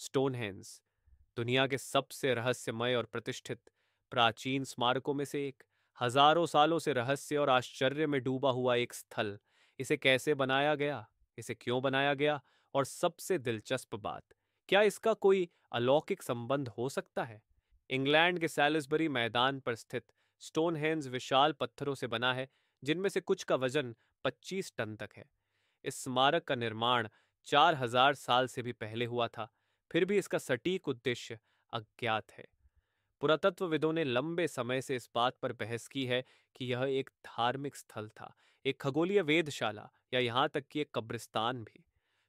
Stonehenge दुनिया के सबसे रहस्यमय और प्रतिष्ठित प्राचीन स्मारकों में से एक, हजारों सालों से रहस्य और आश्चर्य में डूबा हुआ एक स्थल। इसे कैसे बनाया गया, इसे क्यों बनाया गया, और सबसे दिलचस्प बात, क्या इसका कोई अलौकिक संबंध हो सकता है? इंग्लैंड के सैलिसबरी मैदान पर स्थित स्टोनहेंज विशाल पत्थरों से बना है, जिनमें से कुछ का वजन 25 टन तक है। इस स्मारक का निर्माण 4000 साल से भी पहले हुआ था, फिर भी इसका सटीक उद्देश्य अज्ञात है। पुरातत्वविदों ने लंबे समय से इस बात पर बहस की है कि यह एक धार्मिक स्थल था, एक खगोलीय वेधशाला, या यहाँ तक कि एक कब्रिस्तान भी।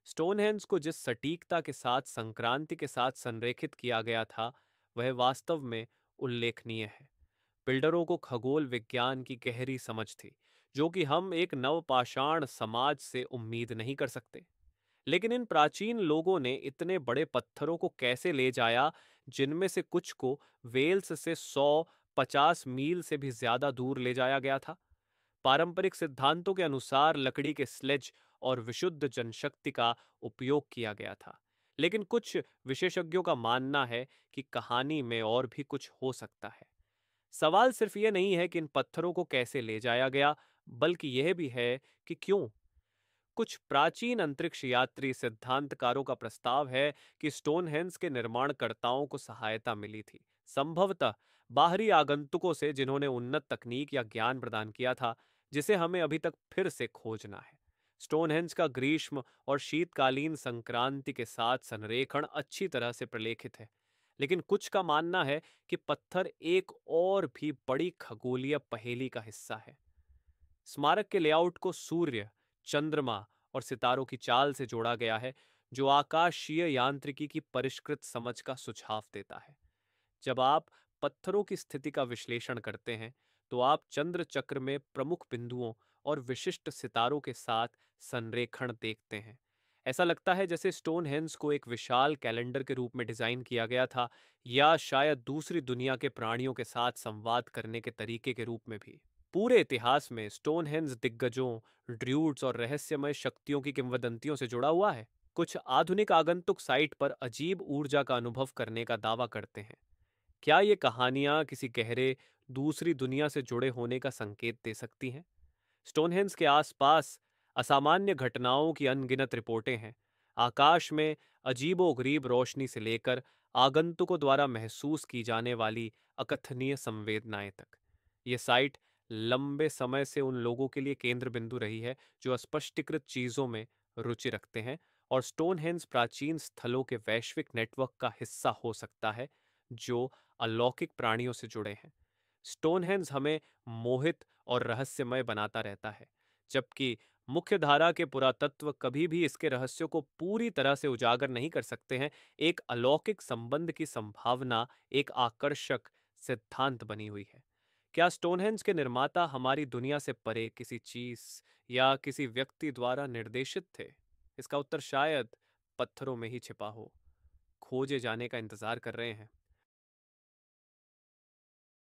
स्टोनहेंज को जिस सटीकता के साथ संक्रांति के साथ संरेखित किया गया था, वह वास्तव में उल्लेखनीय है। बिल्डरों को खगोल विज्ञान की गहरी समझ थी, जो कि हम एक नवपाषाण समाज से उम्मीद नहीं कर सकते। लेकिन इन प्राचीन लोगों ने इतने बड़े पत्थरों को कैसे ले जाया, जिनमें से कुछ को वेल्स से 150 मील से भी ज्यादा दूर ले जाया गया था? पारंपरिक सिद्धांतों के अनुसार लकड़ी के स्लेज और विशुद्ध जनशक्ति का उपयोग किया गया था, लेकिन कुछ विशेषज्ञों का मानना है कि कहानी में और भी कुछ हो सकता है। सवाल सिर्फ ये नहीं है कि इन पत्थरों को कैसे ले जाया गया, बल्कि यह भी है कि क्यों। कुछ प्राचीन अंतरिक्ष यात्री सिद्धांतकारों का प्रस्ताव है कि स्टोनहेंज के निर्माणकर्ताओं को सहायता मिली थी, संभवतः बाहरी आगंतुकों से, जिन्होंने उन्नत तकनीक या ज्ञान प्रदान किया था, जिसे हमें अभी तक फिर से खोजना है। स्टोनहेंज का ग्रीष्म और शीतकालीन संक्रांति के साथ संरेखण अच्छी तरह से प्रलेखित है, लेकिन कुछ का मानना है कि पत्थर एक और भी बड़ी खगोलीय पहेली का हिस्सा है। स्मारक के लेआउट को सूर्य, चंद्रमा और सितारों की चाल से जोड़ा गया है, जो आकाशीय यांत्रिकी की परिष्कृत समझ का सुझाव देता है। जब आप पत्थरों की स्थिति का विश्लेषण करते हैं, तो आप चंद्र चक्र में प्रमुख बिंदुओं और विशिष्ट सितारों के साथ संरेखण देखते हैं। ऐसा लगता है जैसे स्टोनहेंज को एक विशाल कैलेंडर के रूप में डिजाइन किया गया था, या शायद दूसरी दुनिया के प्राणियों के साथ संवाद करने के तरीके के रूप में भी। पूरे इतिहास में स्टोनहेंज दिग्गजों, ड्रूड्स और रहस्यमय शक्तियों की किंवदंतियों से जुड़ा हुआ है। कुछ आधुनिक आगंतुक साइट पर अजीब ऊर्जा का अनुभव करने का दावा करते हैं। क्या ये कहानियां किसी गहरे दूसरी दुनिया से जुड़े होने का संकेत दे सकती हैं? स्टोनहेंज के आसपास असामान्य घटनाओं की अनगिनत रिपोर्टें हैं, आकाश में अजीबोगरीब रोशनी से लेकर आगंतुकों द्वारा महसूस की जाने वाली अकथनीय संवेदनाएं तक। ये साइट लंबे समय से उन लोगों के लिए केंद्र बिंदु रही है जो अस्पष्टीकृत चीजों में रुचि रखते हैं, और स्टोनहेंज प्राचीन स्थलों के वैश्विक नेटवर्क का हिस्सा हो सकता है, जो अलौकिक प्राणियों से जुड़े हैं। स्टोनहेंज हमें मोहित और रहस्यमय बनाता रहता है, जबकि मुख्य धारा के पुरातत्व कभी भी इसके रहस्यों को पूरी तरह से उजागर नहीं कर सकते हैं। एक अलौकिक संबंध की संभावना एक आकर्षक सिद्धांत बनी हुई है। क्या स्टोनहेंज के निर्माता हमारी दुनिया से परे किसी चीज या किसी व्यक्ति द्वारा निर्देशित थे? इसका उत्तर शायद पत्थरों में ही छिपा हो, खोजे जाने का इंतजार कर रहे हैं।